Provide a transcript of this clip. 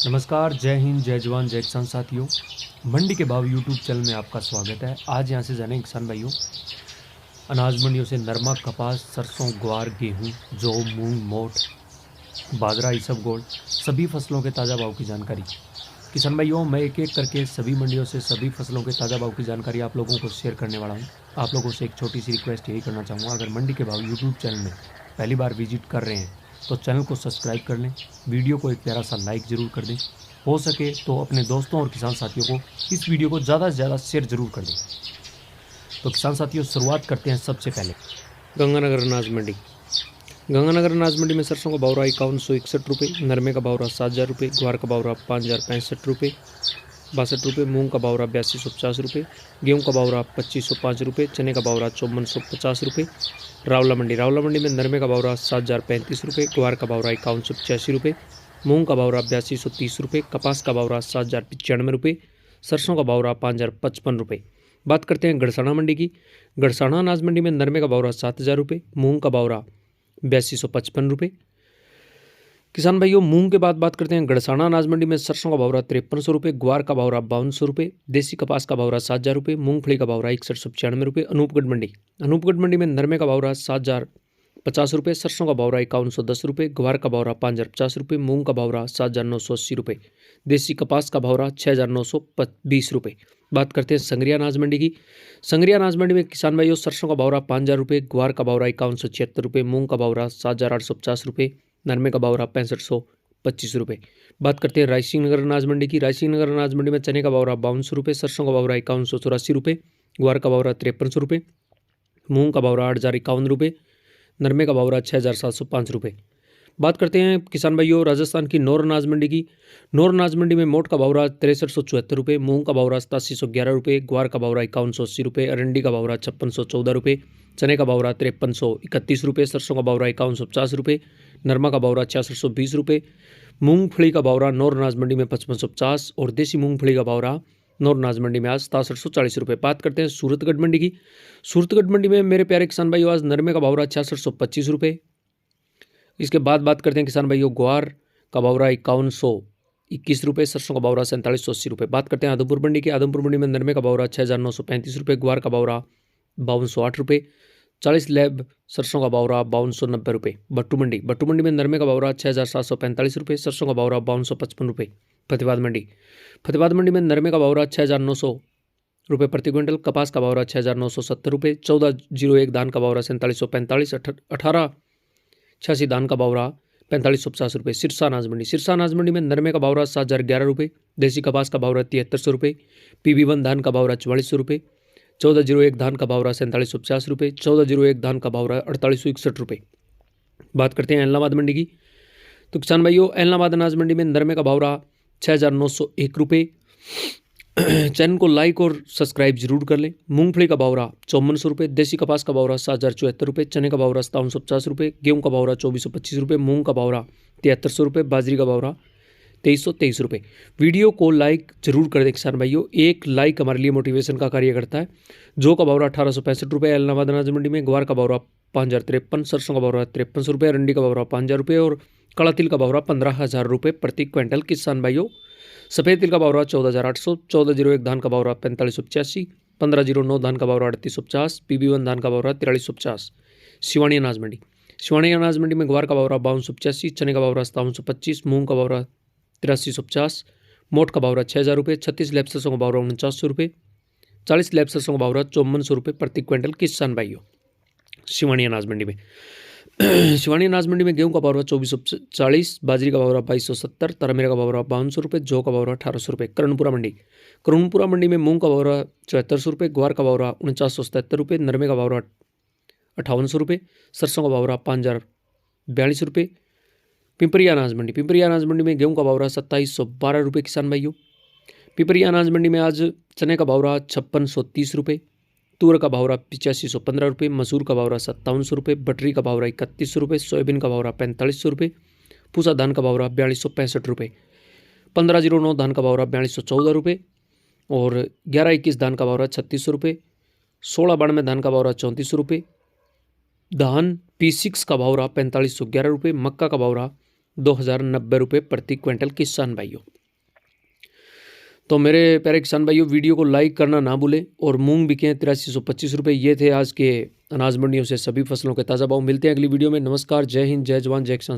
नमस्कार, जय हिंद, जय जवान, जय किसान साथियों। मंडी के भाव यूट्यूब चैनल में आपका स्वागत है। आज यहाँ से जाने किसान भाइयों अनाज मंडियों से नरमा, कपास, सरसों, ग्वार, गेहूं, जौ, मूंग, मोठ, बाजरा, इसबगोल सभी फसलों के ताज़ा भाव की जानकारी। किसान भाइयों, मैं एक एक करके सभी मंडियों से सभी फसलों के ताज़ा भाव की जानकारी आप लोगों को शेयर करने वाला हूँ। आप लोगों से एक छोटी सी रिक्वेस्ट यही करना चाहूँगा, अगर मंडी के भाव यूट्यूब चैनल में पहली बार विजिट कर रहे हैं तो चैनल को सब्सक्राइब कर लें, वीडियो को एक प्यारा सा लाइक ज़रूर कर दें, हो सके तो अपने दोस्तों और किसान साथियों को इस वीडियो को ज़्यादा से ज़्यादा शेयर ज़रूर कर दें। तो किसान साथियों, शुरुआत करते हैं सबसे पहले गंगानगर अनाज मंडी। गंगानगर अनाज मंडी में सरसों का भाव रहा 5161 रुपये, नरमे का भाव रहा 7000 रुपये, ग्वार का भाव रहा 5065 रुपये 62 रुपये, मूंग का भाव रहा 8250 रुपये, गेहूँ का भाव रहा 2505 रुपये, चने का भाव रहा 5450 रुपये। रावला मंडी में नरमे का भाव रहा 7035 रुपये, ग्वार का भाव रहा 5185 रुपये, मूंग का भाव रहा 8230 रुपये, कपास का भाव रहा 7095 रुपये, सरसों का भाव रहा 5055 रुपये। बात करते हैं गड़साना मंडी की। गड़साना अनाज मंडी में नरमे का भाव रहा 7000 रुपये, मूंग का भाव रहा 8255 रुपये। किसान भाइयों, मूंग के बाद बात करते हैं गड़साना अनाज मंडी में सरसों का भाव रहा 5300 रुपये, ग्वार का भाव रहा 5200 रुपये, देसी कपास का भाव रहा 7000 रुपये, मूंगफली का भाव रहा 6195 रुपये। अनूपगढ़ मंडी में नरमे का भाव रहा 7050 रुपये, सरसों का भाव रहा 5110 रुपये, ग्वार का भाव रहा 5050 रुपये, मूंग का भाव रहा 7980 रुपये, देसी कपास का भाव रहा 6920 रुपये। बात करते हैं संग्रिया अनाज मंडी की। संग्रिया अनाज मंडी में किसान भाइयों सरसों का भाव रहा 5000 रुपये, ग्वार का भाव रहा 5176 रुपये, मूंग का भाव रहा 7850 रुपये, नरमे का भाव रहा 6525 रुपये। बात करते हैं रायसिंह नगर अनाज मंडी की। रायसिंह नगर अनाज मंडी में चने का भाव रहा 5200 रुपये, सरसों का भाव रहा 5184 रुपये, ग्वार का भाव रहा 5300 रुपये, मूंग का भाव रहा 8051 रुपये, नरमे का भाव रहा 6705 रुपये। बात करते हैं किसान भाइयों राजस्थान की नौर अनाज मंडी की। नौर अनाज मंडी में मोट का भाव रहा 6374 रुपये, मूंग का भाव रहा 8711 रुपये, ग्वार का भाव रहा 5180 रुपये, अरंडी का भाव रहा 5614 रुपये, चने का भाव रहा 5331 रुपये, सरसों का भाव रहा 5150 रुपये, नरमा का भाव रहा 6620 रुपये, मूंगफली का भाव रहा नौर अनाज मंडी में 5550 और देसी मूंगफली का भाव रहा नौर अनाज मंडी में आज 6740 रुपये। बात करते हैं सूरतगढ़ मंडी की। सूरतगढ़ मंडी में मेरे प्यारे किसान भाइयों आज नरमे का भाव रहा 6625 रुपये। इसके बाद बात करते हैं किसान भाइयों ग्वार का भाव रहा 5121 रुपये, सरसों का भाव रहा 4780 रुपये। बात करते हैं आदमपुर मंडी की। आदमपुर मंडी में नरमे का भाव रहा 6935 रुपये, ग्वार का भाव रहा 5208 रुपये, 40 लैब सरसों का भाव रहा 5290 रुपये। बट्टू मंडी में नरमे का भाव रहा 6745 रुपये, सरसों का भाव रहा 5255 रुपये। फतेहाबाद मंडी में नरमे का भाव रहा 6900 रुपये प्रति क्विंटल, कपास का भाव रहा 6970 रुपये, 1401 धान का भाव रहा 4745, 1886 धान का भाव रहा 4550 रुपये। सिरसा अनाज मंडी में नरमे का भाव रहा 7011 रुपये, देसी कपास का भाव रहा 7300 रुपये, PB1 धान का भाव रहा 4400 रुपये, 1401 धान का भाव रहा 4750 रुपये, 1401 धान का भाव रहा 4861 रुपये। बात करते हैं एलनाबाद मंडी की। तो किसान भाइयों एलनाबाद अनाज मंडी में नरमे का भाव रहा 6901 रुपये। चैनल को लाइक और सब्सक्राइब जरूर कर लें। मूंगफली का भाव रहा 5400 रुपये, देसी कपास का भाव रहा 7074 रुपये, चने का भाव रहा 5750 रुपये, गेहूँ का भाव रहा 2425 रुपये, मूंग का भाव रहा 7300 रुपये, बाजरी का भाव रहा 2323 रुपये। वीडियो को लाइक जरूर कर दें किसान भाइयों, एक लाइक हमारे लिए मोटिवेशन का कार्य करता है। जौ का भाव रहा 1865 रुपये एलनाबाद अनाज मंडी में, ग्वार का भाव रहा 5053, सरसों का भाव रहा 5300 रुपये, अरंडी का भाव रहा 5000 रुपये और काला तिल का भाव रहा 15000 रुपये प्रति क्विंटल। किसान भाइयों सफ़ेद तिल का भाव रहा 14800, 1401 धान का भाव रहा 4585, 1509 धान का भाव रहा 3850, PB1 धान का भाव रहा 4350। सिवानी अनाज मंडी में ग्वार का भाव रहा 5285, चने का भाव रहा 5725, मूंग का भाव रहा 8350, मोट का भाव रहा 6000 रुपये, 36 लैब सरसों का भाव रहा 4900 रुपये, 40 लैब सरसों का भाव रहा 5400 रुपये प्रति क्विंटल। किसान भाइयों सिवानी अनाज मंडी में गेहूं का भाव रहा 2440, बाजरी का भाव रहा 2270, तरमेरा का भाव रहा 5200 रुपये, जौ का भाव रहा 1800 रुपये। करणपुरा मंडी में मूंग का भाव रहा 7400 रुपये, ग्वार का भाव रहा 4977 रुपये, नरमे का भाव रहा 5800 रुपये, सरसों का भाव रहा 5042 रुपये। पिंपरिया अनाज मंडी में गेहूं का भाव रहा 2712 रुपये। किसान भाइयों पिपरिया अनाज मंडी में आज चने का भाव रहा 5630 रुपये, तूर का भाव रहा 8515 रुपये, मसूर का भाव रहा 5700 रुपये, बटरी का भाव रहा 3100 रुपये, सोयाबीन का भाव रहा 4500 रुपये, पूसा धान का भाव रहा 4265 रुपये, 1509 धान का भाव रहा 4214 रुपये और 1121 धान का भाव रहा 3600 रुपये, 1692 धान का भाव रहा 3400 रुपये, धान P6 का भाव रहा 4511 रुपये, मक्का का भाव रहा 2090 रुपये प्रति क्विंटल। किसान भाइयों तो मेरे प्यारे किसान भाइयों, वीडियो को लाइक करना ना भूलें। और मूंग बिके 8325 रुपये। ये थे आज के अनाज मंडियों से सभी फसलों के ताज़ा भाव। मिलते हैं अगली वीडियो में। नमस्कार, जय हिंद, जय जवान, जय किसान।